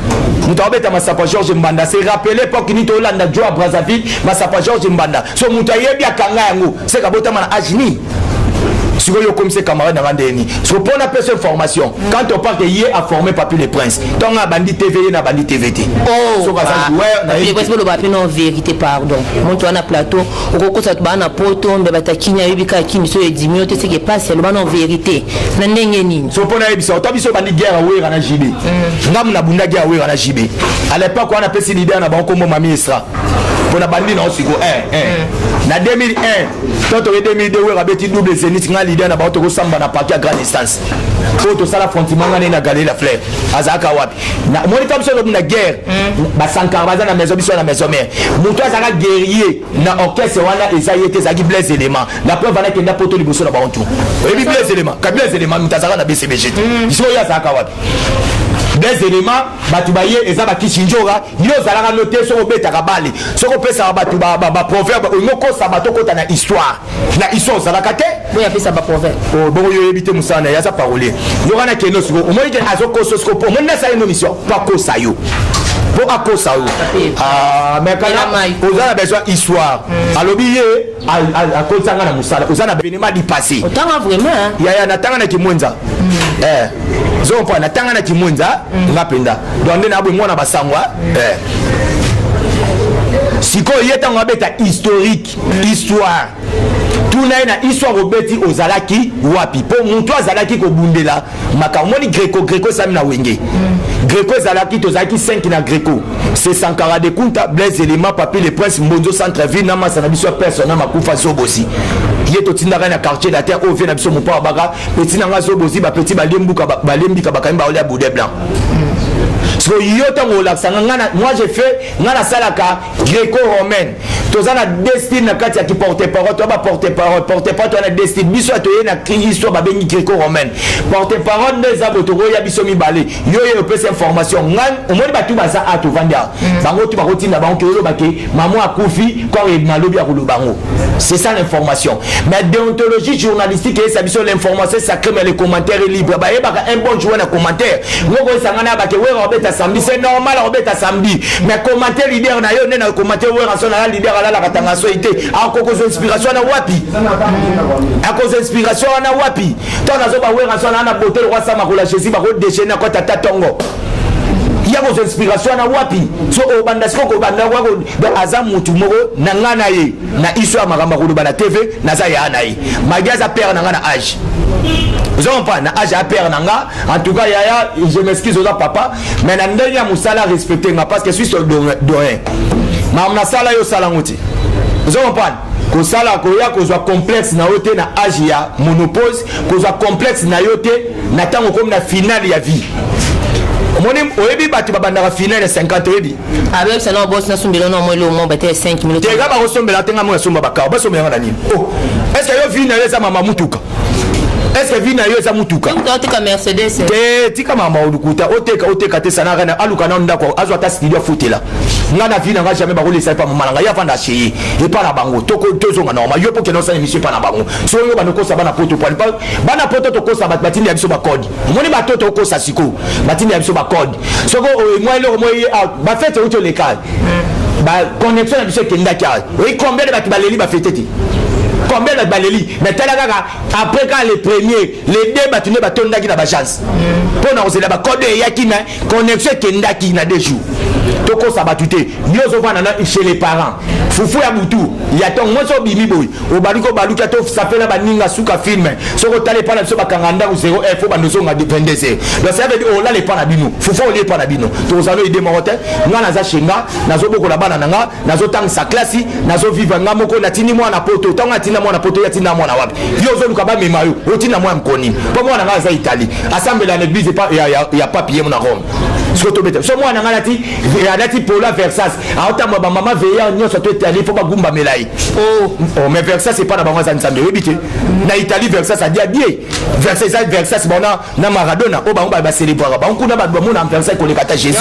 mutabeta masapa Georges Mbanda c'est rappelé pour que nito landa Joa Brazzaville masapa Georges Mbanda so mutayebi akanga yango c'est kabota mana âge ni Si vous comme ces camarades dans l'année, si vous prenez une formation, quand on parle de hier à former Papi les Princes, tant on a bandit TV, on a bandit TVT. Oh, les Princes, non vérité, pardon. Mon toit na plateau, au coco ça te na poto, on bata kinya yubika kini so edimio, tu sais que pas c'est le ban en vérité. Nanengeni. Si vous prenez une émission, on a bandit guerre à ouer en JB. Ngam na bunda guerre à ouer en JB. À l'époque, on a fait ces leaders, on a banco mon mamie Estra. Pour la bandit non c'est go na 2001 quand on 2002 on a bêti double zénith nga leader na bato ko samba na parti à grande distance photo sala frontima nga na galé la fleur azaka wapi na moni comme ça na guerre ba sankarbaza na maison biso na maison mère muto azaka guerrier na orchestre wana ezayete zaki blaze élément la preuve wana kenda poto liboso na bantu et bi blaze élément ka blaze élément mutazaka na BCBG biso ya azaka wapi des éléments batubaye ezaba kishinjora yo zalaka noté sur obeta kabali soko pesa batu ba proverbe ngoko sabato kota na histoire zalaka te boya pesa ba proverbe oh bon yo ebité musana ya sa parole yo kana keno siko o moike azoko soko po monna sa une mission pas ko sayo pour akosa mais quand on a besoin histoire alobiye a kotanga na musala ozana événement du passé autant vraiment ya natanga na kimwenza zompa natanga na kimwenza ngapenda donc na bwe mwana basangwa siko yeta ngabeta historique histoire tuna na histoire obeti ozalaki wapi po muntu azalaki ko bundela makamoni greco sami na wenge greco zalaki tozalaki 5 na greco c'est Sankara de Kunta Blaise élément Papi les Princes Mbonzo centre ville na masana biso personnel makufa sobosi yeto tindaka na quartier la terre au vient na biso mopa baka petit na ngazo bosi ba petit balembika bakamba olia boudet blanc. So yota ngola sangana moi j'ai fait ngana salaka gréco-romaine tozana destin na kati ya ki porte-parole to ba porte-parole to na destin biso atoye na histoire ba bengi gréco-romaine porte-parole des abotoro ya biso mibale yo pesa information ngan omoni batu baza atu vanda bango tu bakoti na bango kelo bake maman akufi quand il malobi ya kulubango c'est ça l'information mais déontologie journalistique et ça biso l'information sacrée mais les commentaires libres ba yebaka un bon joueur na commentaire ngoko sangana bake we robeta samedi c'est normal robeta samedi mais commentaire leader na yo na commentaire we rason na leader ala la katanga soité a cause inspiration na wapi a cause inspiration na wapi tant nazo ba we rason na beauté roi sama ko la Jésus ba ko déchaîner ko tata tongo il y a cause inspiration na wapi so obanda siko banda wa ko aza mutu moko na ngana ye na histoire makamba ko ba na TV na za ya na ye magaza père na ngana âge vous avez pas na âge à père nanga en tout cas yaya je m'excuse aux papa mais na ndenge ya musala respecter nga parce que je suis sur doyen ma na sala yo sala ngoti vous avez pas ko sala ko ya ko soit complexe na yote na âge ya monopause ko soit complexe na yote na tango comme na finale ya vie moni oyebi batu babandaka finale 50 oyebi avec ça non boss na sumbelo no mo le mo bete 5 minutes te ga ba ko sombela tenga mo somba bakao ba sombela na nini oh est-ce que yo finale za mama mutuka est-ce que vina yo eza mutuka tika Mercedes tika mama olukuta oteka te sana kana aluka na ndako azwa ta studio fotela ngana vina nga jamais ba kolesa pa mama nga ya vanda chez et pas na bango toko tozonga normal yo poke no sa émission pas na bango so yo ba noko sa bana poto point pas bana poto to ko sa batini ya biso ba code moni ba toto ko sa siko batini ya biso ba code so ko moi le moi ba fete o to le cas ba connexion ya biso kenda ka oui combien de bakibaleli ba fete combien de baléli mais tel après quand les premiers les deux bâtonnets qui na ba chance pour na osela ba code yaki na connexion kendaki na 2 jours toko sabatute nyozo vana na chez les parents fufu ya butu ya ton moso bimi boy o baliko baluka to ça fait la baninga suka film soko tale pa na so bakanganda ku 0 info bandozo nga dépendese donc ça veut dire o la les pa na bino fufu o les pa na bino to zalo ide morote ngana za shinga nazo boko la bana nanga nazo tang sa classe nazo vivre nga moko na tini mwana poto tanga tina mwana poto ya tina mwana wapi yozo luka ba memayo o tina mwana mkoni po mwana nga za Italie assemble la l'église pas ya papier mon Rome surtout bête so mwana nga lati ya lati pola Versace autant ba maman veiller nyoso to Italie faut ba gumba melai oh mais Versace c'est pas na bango za nzambe webite na Italie Versace a dia Versace bona na Maradona o ba célébrer ba nkuna ba mona Versace ko le kata Jésus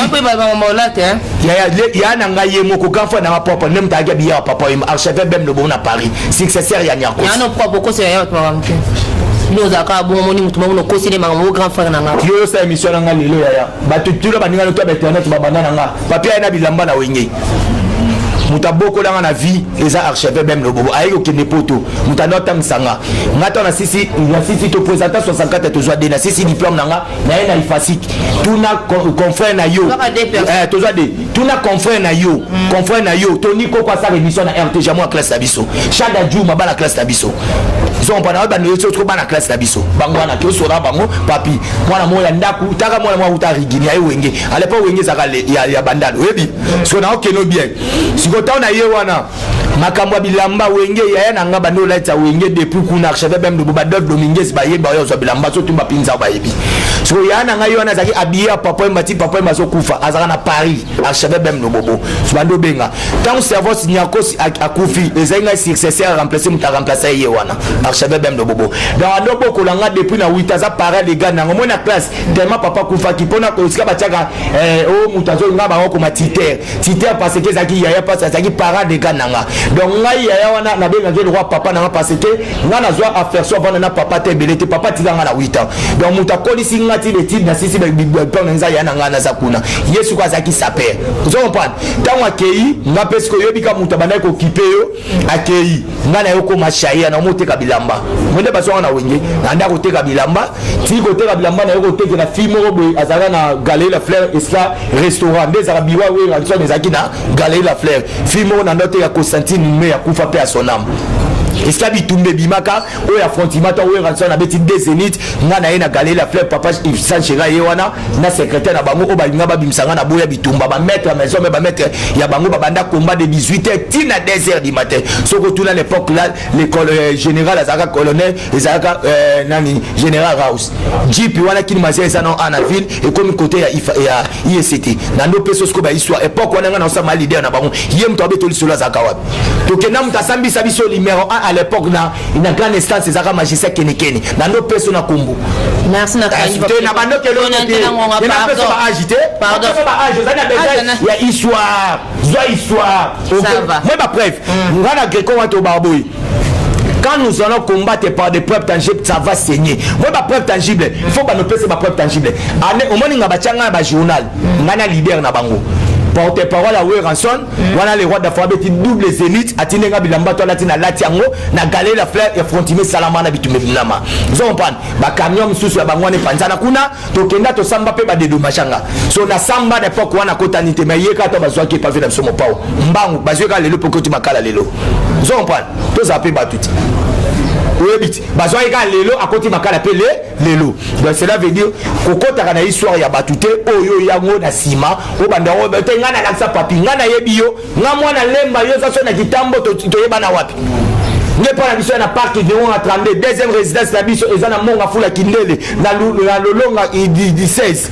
ya na nga ye moko kanfa na papa nem ta ga biya papa archevêque bem le bon à Paris successeur ya nyako ya no papa ko c'est ya maramke loza ka bon moni mutu mo ko c'est maramko grand frère na nga yo sa émission na nga lelo ya ba tutula ba ninga to ba internet ba banana nga papia na bilamba na wenge muta boko langa na vie eza archevêque même le bobo ayo ke nepoto muta nota msanga ngata na sisi to présenter 64 to zoa de na sisi diplôme nanga na ena ifasik tuna confrère na yo to zoa de tuna confrère na yo toni ko kwa sa émission na RT jamon classe tabiso chada djuma ba na classe tabiso ils pas na yo to ba na classe tabiso bango na to sora bango papi mwana moya ndaku taka mwana mwa utarigini ayo wenge alepa wenge zaka ya bandalo webi so na okeno bien sikotaw na ye wana makambo bilamba wenge ya na ngaba ndo laita wenge depuis kuna archevêque même de Bobadov Dominguez ba yeba yo so bilamba so tumba pinza ba yebi so ya na ngayo na zaki abia papa maso kufa azaka na Paris archevêque même no bobo so bando benga tant cerveau signakos akufi ezenga successeur remplacer muta remplacer ye wana archevêque même no bobo dans ando boko langa depuis na 8 za para les gars na ngomona classe tellement papa kufa kipona ko sika bachaka mutazo ngaba ko matiter parce que zaki ya pas zaki para de gars nanga donc ngai ya wana na benga je le roi papa na parce que ngana zo affaire so bana na papa te belete papa tilanga na 8 ans donc mutakoli singati le titre na sisi ba bibwa nza ya na ngana za kuna yesu kwa zaki saper vous comprenez tant akei nga pesko yobika mutabana ko kipeyo akei ngana yoko mashaya na mote kabilamba mwende baso na wenge na ndako te kabilamba ti ko te kabilamba na yoko te na fimo boy azara na Galerie La Fleur isla restaurant des arabiwa we ranso nezaki na Galerie La Fleur fimo na ndote ya Constantine me ya kufa pe a son âme esika bitumbe bimaka oyo affrontimata oyo ranso na beti des zénith nga na ye na Galerie La Fleur papa Sanchera ye wana na secrétaire na bango o balinga babimsanga na boya bitumba ba maître à maison mais ba maître ya bango babanda combat de 18h tina 2h du matin soko tuna l'époque là l'école générale azaka colonel ezaka nani général House jeep wana kini masia esa na ana ville et comme côté ya ICT na ndo peso sko ba histoire époque wana nga na sa leader na bango ye mto abetoli solo azaka wapi to kena mtasambi sabiso numéro 1 à l'époque na une grande instance ezaka magistrat kenekeni na ndo peso na kumbu merci na kanji na bando kelo na peso ba agité pardon ba age za na besoin ya histoire moi ba bref ngana greko wato baboy quand nous allons combattre par des preuves tangibles, ça va saigner. Moi, ma preuve tangible, il faut que nous puissions ma preuve tangible. Au moins, nous avons un journal, nous avons un leader na bango. Porte-parole à Ranson, voilà les rois d'Afrique, double zénith, Atinenga Bilamba, Latina Latiango, na Galerie La Fleur et Frontimé Salamana Bitumebinama. Vous comprenez? Ba camion sous la bangwane Panzana Kuna, Tokenda to Samba pe ba de Machanga. So na Samba d'époque wana kotanite mais yeka to bazwa ki pa vena somo pao. Mbangu bazweka lelo pokoti makala lelo. Vous comprenez? To za pe ba tout. Oui, bazwa yeka lelo akoti makala pe lelo. Donc cela veut dire kokota kana histoire ya batute oyo yango na sima o banda o bete ngana laksa papi ngana yebiyo nga mwana lemba yo zaso na kitambo to yeba na wapi n'est pas la mission na parc de 32 deuxième résidence la biso ezana monga fula kindele na lolonga 16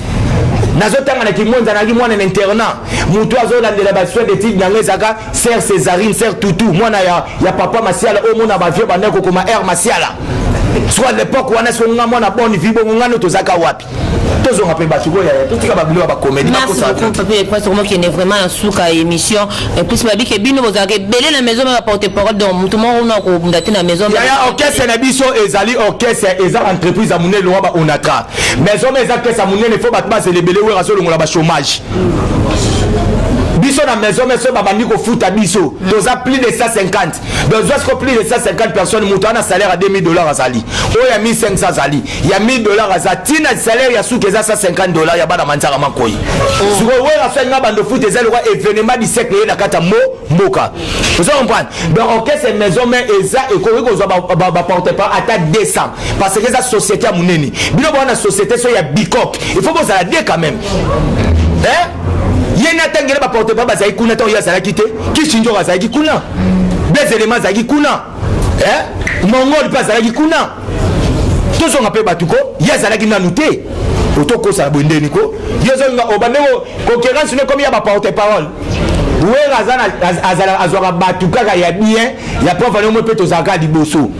nazotanga na kimonza na mwana na internat mutu azolandela ba soin d'études ngezaka sœur Césarine sœur Toutou mwana ya papa Masiala o mona ba vieux bandeko koma air Masiala soit l'époque wana so mwana bonne vie bongo ngano tozaka wapi tozo ngape batuko ya totika ba bilo ba comédie ba kosa papier quoi sur moi qui est vraiment en souka émission et plus babi ke bino bozaka belé la maison ba porte parole donc tout le monde on ko ndate na maison ya orchestre na biso ezali orchestre eza entreprise à monnaie loba onatra maison mais orchestre à monnaie il faut battre c'est les belé ou raso longola ba chômage biso na maison mais so babandi ko futa biso doza plus de 150 doza ko plus de 150 personnes mutana salaire à $2000 azali o ya 1500 azali ya $1000 azati na salaire ya souke za $150 ya bana manzaka makoyi suko wera fenga bando futa ezali ko événement du siècle na kata mboka vous comprenez donc orchestre maison mais eza ekori ko zo ba porter pas ata 200 parce que ça société à muneni bino bona société so ya bikok il faut que ça la dé quand même hein yena tangela ba porte pas bazai kuna to ya sala kité ki chinjo bazai kuna des éléments zaki kuna mongol pas zaki kuna to so ngape batuko ya sala kina nuté otoko sa bondeni ko yezo nga obandeko concurrence ne comme ya ba porte parole ouais azala azora batuka ya bien ya prof ne mo pe to zaka diboso.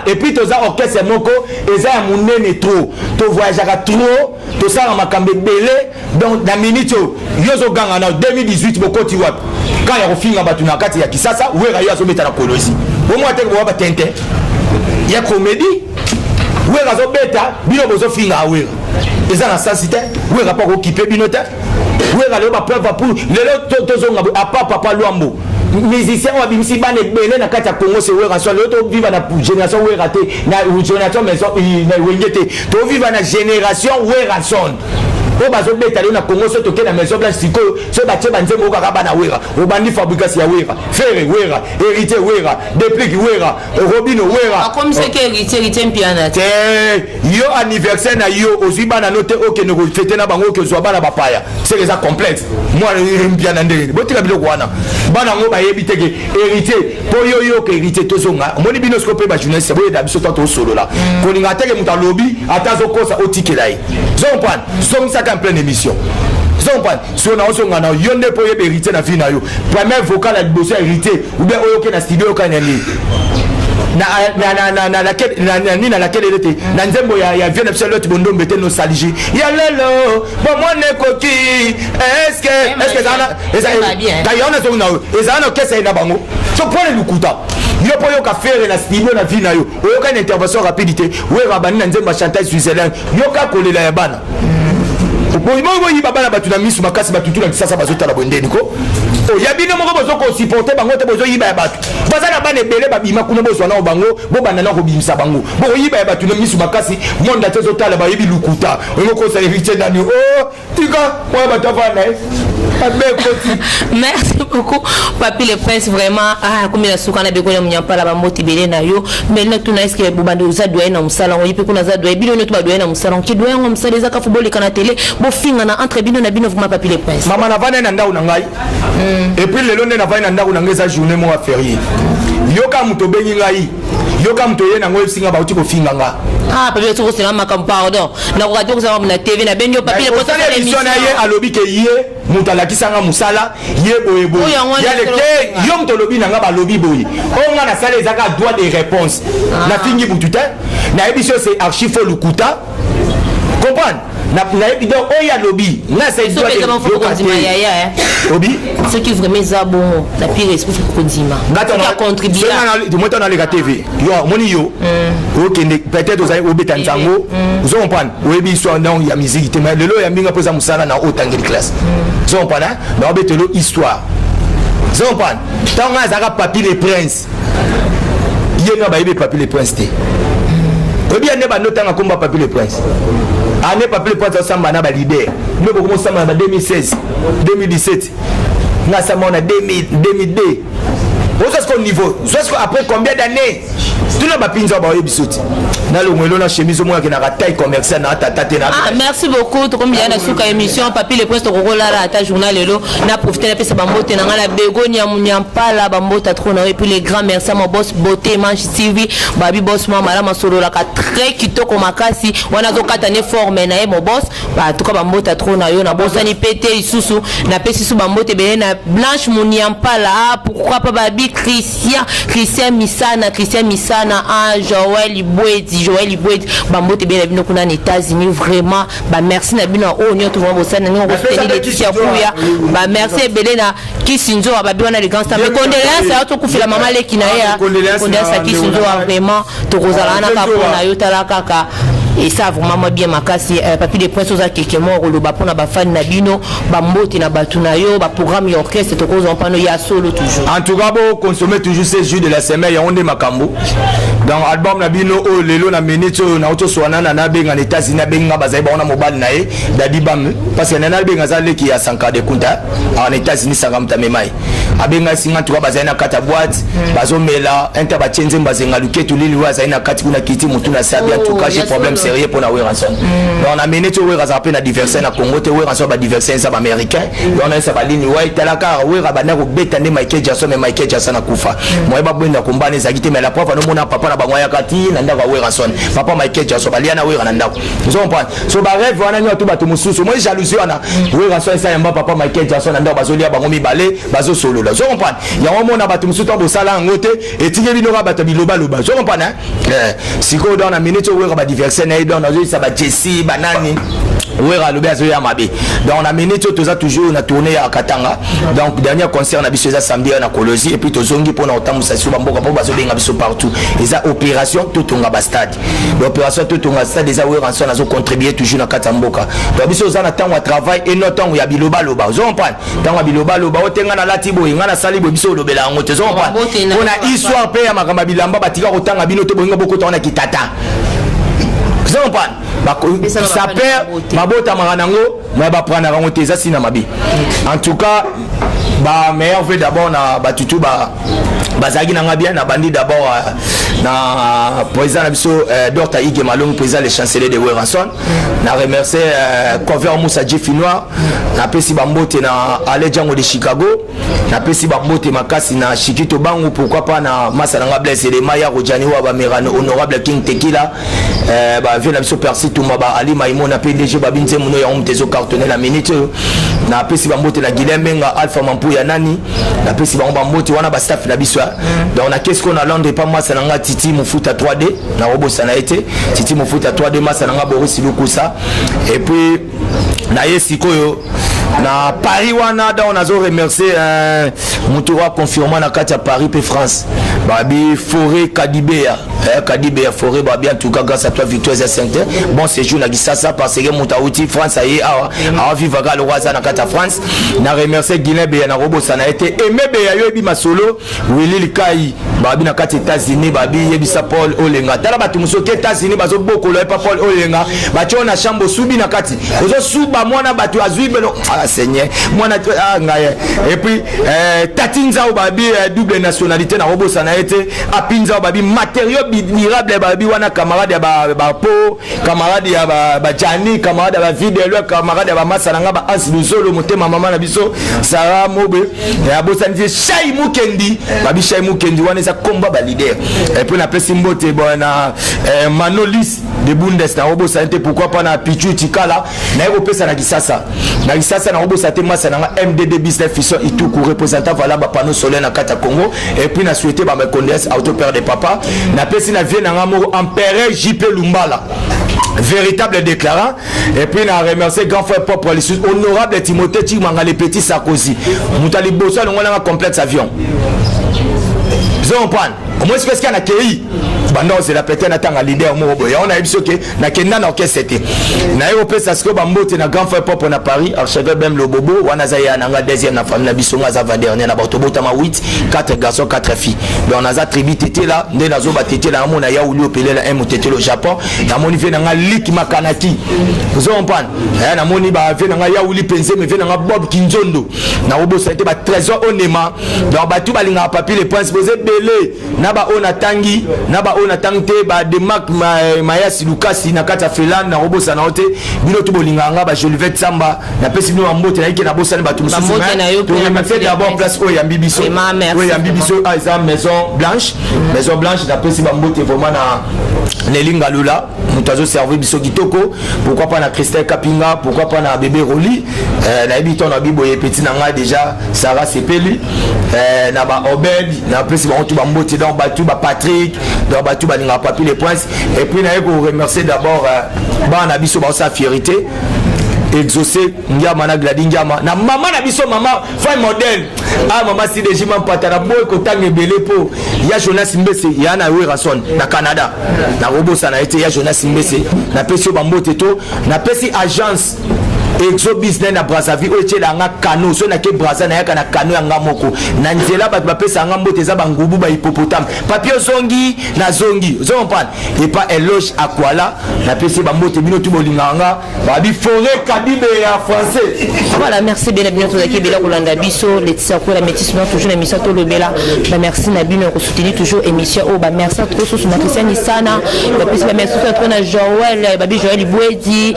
Et puis tu as orchestre moko eza ya munene trop to voyageaka trop to sala makambe belé donc na minute yozo ganga na 2018 bokoti wapi quand ya kofinga batu na kati ya kisasa wera yo azobeta na kolosi bomo ateko wa batente ya comédie wera zo beta bino bozo finga wera eza na sensité wera pa ko kipe bino te wera lelo ba preuve pour lelo tozonga à papa Luambo musicien wa bimisi bane belé na kati ya Congo c'est wera so lelo to vivre na génération wera te na génération maison na wengete to vivre na génération wera son o bazo beta lelo na Congo so toke na maison blanche siko so batie banzembo kaka bana wera o bandi fabrication ya wera faire wera héritier wera déplique wera robino wera comme c'est que héritier mpiana te yo anniversaire na yo ozwi bana note oke no fete na bango ke zo bana bapaya c'est déjà complexe moi mpiana ndeni botika biloko wana bana ngo bayebi teke héritier po yo ke héritier tozonga moni bino scope ba journaliste boye da biso to solo la koninga teke mutalobi atazo kosa otikela yi zo mpana so en pleine émission. Si on a aussi un yonde pour hériter la vie na yo. Premier vocal à bosser hérité ou bien oyoke na studio kanani. Na laquelle elle était. Na nzembo ya vient absolument bondo mbete nostalgie. Ya lelo, bon moi ne coquille. Est-ce que ça d'ailleurs on a son na et ça na kesa ina bango. So prends le lukuta. Yo po yo ka faire na studio na vie na yo. Oyoka une intervention rapidité. Ouais rabani na nzembo chantage Switzerland. Yo ka kolela ya bana. Moi baba na batu na misu makasi batutu na kisasa bazota la bondeni ko o yabino moko bozo ko supporter bango te bozo yiba ya batu baza na bana ebele babima kuna bozo na bango bo bana na ko bimisa bango bo yiba ya batu na misu makasi monde atezota la bayibi lukuta ngo ko sa héritier nani oh tika moi batavana merci beaucoup Papi le Prince vraiment comme la soukana beko na munyampa la bamoti belé na yo mais là tuna est-ce que bobando za doye na musala ngo yipe kuna za doye bino ne to ba doye na musala ki doye ngo musala za ka football kana télé bo finga na entre bino na bino vraiment Papi le Prince mama na vana na ndau na ngai et puis le londe na vana na ndau na ngai za journée mo férié yoka muto bengi ngai yoka muto ye na ngo singa ba uti ko finga nga Papi le Prince c'est ma pardon na ko radio ça na TV na benyo Papi le Prince na émission na ye alobi ke ye mutala kisanga musala ye boye boye ya leke yo mutolobi na nga ba lobi boye o nga na sala ezaka droit de réponse na fingi bututa na émission c'est archive lukuta comprendre na émission o ya lobi na c'est droit de obi ce qui vraiment zabo la pire esprit pour Kodima ngata contribuer de moi dans la TV yo moni yo OK peut-être vous avez obeta nzango vous comprendre oyebi histoire non ya musique mais lelo ya minga poza musala na haute angeli classe vous comprendre na obetelo histoire vous comprendre tant nga zaka Papi le Prince yenga ba yebi Papi le Prince te obi ane ba notanga komba Papi le Prince ane Papi le Prince samba na ba leader mais beaucoup samba na 2016 2017 na samba na 2002 au niveau après combien d'années tout le bapinza ba yebisoti na lo ngelo na chemise mo na taille commerciale na tata na merci beaucoup to combien na suka émission Papi le Prince to kola la ta journal lelo na profiter na pesa bambote na ngala begonia munyampala bambota trop na et puis les grands merci à mon boss Beauté Image TV babi boss mama mala masolo la ka très kitoko makasi wana zo katane forme na mon boss ba to ka bambota trop na yo na boss ni pété isusu na pesi su bambote be na Blanche munyampala pourquoi pas babi Christian Misana Joël Ibouedi bambote bien bino kuna na États-Unis vraiment ba merci na bino o nyoto vraiment bosana ni on retenir les tia kuya ba merci belé na Kisinzo ba bina les grands mais condoléances à to kufila mama leki na ya condoléances à Kisinzo vraiment to kozala na ka pona yo tala kaka et ça vraiment bien makasi Papi le Prince oza keke moko lo ba pona ba fan na bino ba mbote na batuna yo ba programme ya orchestre to kozo pano ya solo toujours en tout cas bo consommer toujours ces jours de la semaine ya onde makambo dans album na bino o lelo na minute na auto swana na benga na États-Unis na benga bazai ba ona mobile na e dadi bam parce que na benga za leki ya sanka de kunta en États-Unis sanga mtamemai abenga singa tuka bazai na kata boîte bazo mela enta ba chenze mbazenga luketu lili wa zaina kati kuna kiti mutu na sabia en tout cas j'ai problème sérieux pour na Weranson donc on a mené to Weranson pe na diverser na Congo te Weranson ba diverser ça ba américain donc on a ça ba ligne ouais talaka Wera bana ko beta ne Michael Jackson mais Michael Jackson na kufa moi ba bwenda kombane zakite mais la preuve no mona papa na bango ya kati na ndaka Weranson papa Michael Jackson ba liana Wera na ndako vous comprenez so ba rêve wana nyo to bato mususu moi jalousie wana Weranson ça yamba papa Michael Jackson na ndako bazolia bango mibale bazo solo la vous comprenez ya mona bato mususu to bosala ngote etinge bino ba bato biloba loba vous comprenez siko dans na minute Wera ba diverser na donc ça ba Jesse banani Ouera le bézo ya mabe. Donc on a mené tout ça toujours on a tourné à Katanga. Donc dernier concert on a biso samedi na Kolosi et puis tozongi pour na otambusa sur bamboka pour bazo benga biso partout. Et ça opération tout on ga stade. L'opération tout on ga stade déjà Ouera son a contribué toujours na Katamboka. Donc biso za na tango travail et no tango ya biloba loba. Zo comprendre. Tango biloba loba otenga na latibo inga na salibo biso lobela ngo te zo comprendre. On a histoire pe ya makamba bilamba batika kotanga bino to bonga boko tona kitata. Vous comprenez? Ça perd ma botte à Maranango, mais va prendre un monté ça sina mabi. En tout cas, bah meilleur veut d'abord na batutu ba bazagi na bien na bandi d'abord na président biso Dr Ige Malong président le chancelier de Weranson. Na remercier Cover Moussa Jeffinois, na pesi bambote na Alejango de Chicago, na pesi bambote makasi na Shikito Bangu pourquoi pas na Masalanga Blaise et Maya Rojani wa ba Merano honorable King Tequila ba vient biso Percy Toumaba Ali Maïmon na PDG babinze muno ya omtezo cartonné la minute na pesi bambote la Guilembenga Alpha Mampu ya nani na pesi bambote wana ba staff na biso donc on a qu'est-ce qu'on a Londres pas moi salanga Titi Mufuta 3D na robo ça na été Titi Mufuta 3D masalanga Boris Lukusa et puis na yesikoyo na Paris wana da on a remercié Moutoura confirmant na Katia Paris et France babi forêt Kadibea Kadibea forêt babi en tout cas grâce à toi Victoire Sainte bon séjour na Gisasa parce que Moutaouti France aye a vivre le roi na Katia France na remercier Guinée Béa na robo ça na été aimé Béa yo bi masolo Willy Likai babi na Katia États-Unis babi yebisa Paul Olenga tala batu musoke États-Unis bazo boko lo pas Paul Olenga bati on a chambo subi na kati ozo suba mwana batu azui belo Seigneur mwana ngaye et puis tatinza babi double nationalité na robo ça na été apinza babi matériaux durable babi wana camarade ya ba po camarade ya ba Jani camarade ya ba vidéo camarade ya ba masalanga ba Ansiluzolo motema mama na biso Sarah Mobe ya bosanzi Shai Mukendi babi Shai Mukendi wana za combat ba leader et puis na pesimbote bona Manolis de Bundes na robo ça été pourquoi pas na Pichu Tikala na européen na Kisasa na robo ça tema ça na MDD business fission et tout représentant voilà ba panneau solaire na Kata Congo et puis na souhaité ba me condoléances auto père de papa na pesi na vie na ngamo empereur JP Lumbala véritable déclarant et puis na remercier grand frère propre honorable Timothée Chimanga les petits Sarkozy Moutali Bosso ngona complexe avion vous comprenez au moins parce qu'il y a accueilli banda c'est la pété na tanga leader mo boya on a eu que na kenda na orchestre c'était na européen ça ce que bambote na grand frère pop na Paris archevêque même le bobo wana zaya na nga deuxième na famille na bisonga za va dernier na bato botama 8 4 garçons 4 filles donc on a za tribu tété là ndé na zo ba tété là mona ya uli opelé là un tété le Japon na moni fait na nga Lik Makanaki vous comprenez na moni ba fait na nga ya uli penze mais fait na nga Bob Kinzondo na robo ça était ba trésor onema donc ba tout ba linga papier les points posés belé na ba ona tangi na ba ona tangte ba de Mark Mayasi Lukasi na kata Felan na robo sana ote bino to bolinganga ba Jolivet Samba na pesi bino ambote na yeke na bosana ba tout mususu to na fait d'abord place o ya Mbibiso o ya Mbibiso a za Maison Blanche na pesi ba mbote vraiment na Nelinga Lula mutazo servir biso kitoko pourquoi pas na Christelle Kapinga pourquoi pas na bébé Roli na biton na biboye petit na nga déjà Sarah Sepeli na ba Obed na pesi ba tout ba mbote dans batu ba Patrick dans batu ba linga papier les points et puis na ko remercier d'abord ba na biso ba sa fierté exaucé Ndiama na Gladi Ndiama na maman na biso maman femme modèle maman si déjà mam patana boy ko tangue belé po ya Jonas Mbese ya na Weranson na Canada na robo ça na été ya Jonas Mbese na pesi ba mbote to na pesi agence Exo business na Brazzaville oche la nga kano so na ke Brazza na yaka na kano ya nga moko na nzela ba pesa nga mbote za bangubu ba hippopotame papier zongi na zongi zo comprendre et pas éloge akwala na pesi ba mbote bino tu bolinganga ba bi forêt Kadibe ya français voilà merci bien bien to zaki bela kolanda biso letisa ko la métissement toujours émission to le bela ba merci na bino ko soutenir toujours émission o ba merci trop sous na Christian sana ba pesi ba merci trop na Joël ba bi Joël Bouedi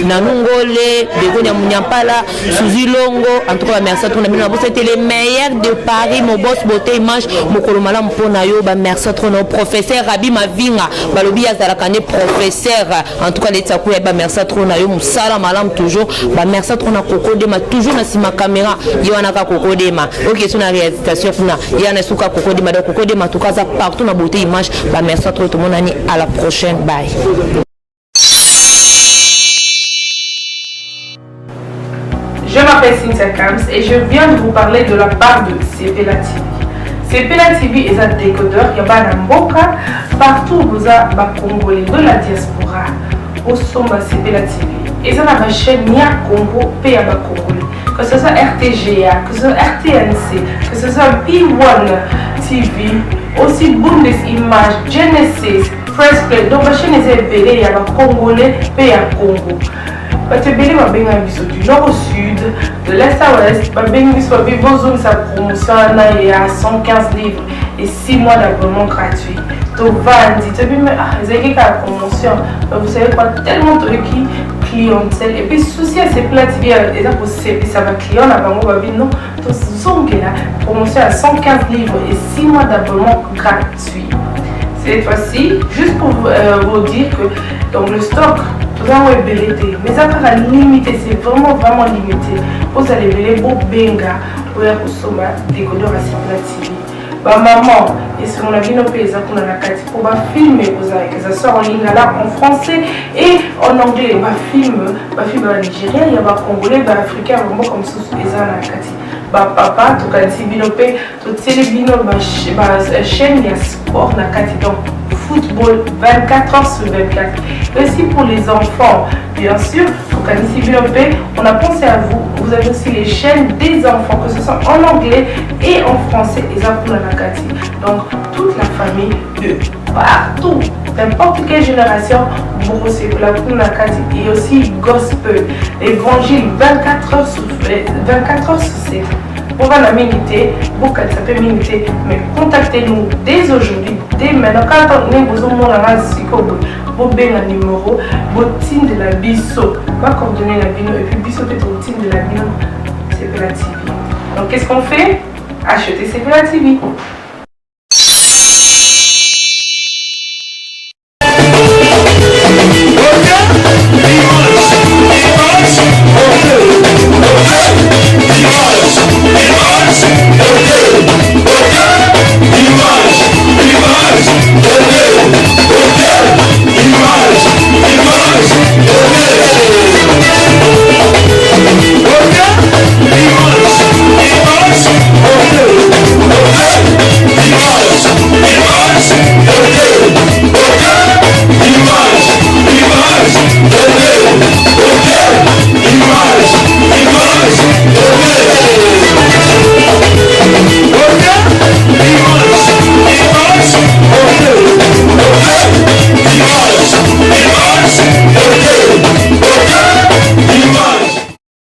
na Nungole Begonia Munyampala, Suzy Longo, en tout cas, merci à toi. C'était les meilleurs de Paris, mon boss beauté image, mon colomala mponayo, merci à toi, professeur Rabi Mavinga, Balobi Azalakane, professeur, en tout cas, les Tsakou, merci à toi, Moussala Malam toujours, merci à toi, Koko Dema, toujours dans ma caméra, Yoanaka Koko Dema, ok, c'est une réalisation, Yana Souka Koko Dema, Koko Dema, en tout cas, partout dans beauté image, merci à toi, tout le monde, à la prochaine, bye. m'appelle Cynthia Kams et je viens de vous parler de la part de CPLA TV. CPLA TV est un décodeur qui a Mboka partout où vous avez Congolais de la diaspora au sommet CPLA TV. Et ça a ma chaîne Nia Congo P.A. Congolais. Que ce soit RTGA, que ce soit RTNC, que ce soit P1 TV, aussi Bundes Images, Genesis, Press Play. Donc ma chaîne est appelée, il y a Congolais P.A. Congo. Batebele va bien du nord au sud, de l'est à l'ouest, va bien vos sa promotion et à 115 livres et 6 mois d'abonnement gratuit. Donc Vandi, tu as vous avez la promotion, vous savez quoi, tellement de clientèle. Et puis souci à ces plates, et ça va client, là, non, donc la promotion à 115 livres et 6 mois d'abonnement gratuit. Cette fois-ci, juste pour vous dire que dans le stock, tout ça est belleté, mais ça va limité, c'est vraiment limité. Vous allez belleter pour Benga, pour consommer des décodeurs à CPLA TV. Bah maman, et ce qu'on a vu nos pays, ça qu'on a la carte pour filmer, que ça sort en ligne là en français et en anglais. Bah film en Nigeria, il y a des Congolais, des Africains, vraiment comme ça, ils ont la carte. Bah papa, tout cas si binopé, tout télévino, chaîne, il y a sport la carte donc football 24 heures sur 24. Aussi pour les enfants, bien sûr, pour Kanisi Binopé, on a pensé à vous. Vous avez aussi les chaînes des enfants, que ce soit en anglais et en français, et ça pour la Nakati. Donc, toute la famille de partout, n'importe quelle génération, vous recevez la Nakati et aussi gospel, l'évangile 24 heures sur 7. On va la miniter, beaucoup ça peut miniter, mais contactez-nous dès aujourd'hui, dès maintenant. Quand on est besoin de vous avez un numéro, votre team de la biso, va coordonner la bino et puis biso peut être team de la bino, CPLA TV. Donc qu'est-ce qu'on fait? Acheter CPLA TV. Okay.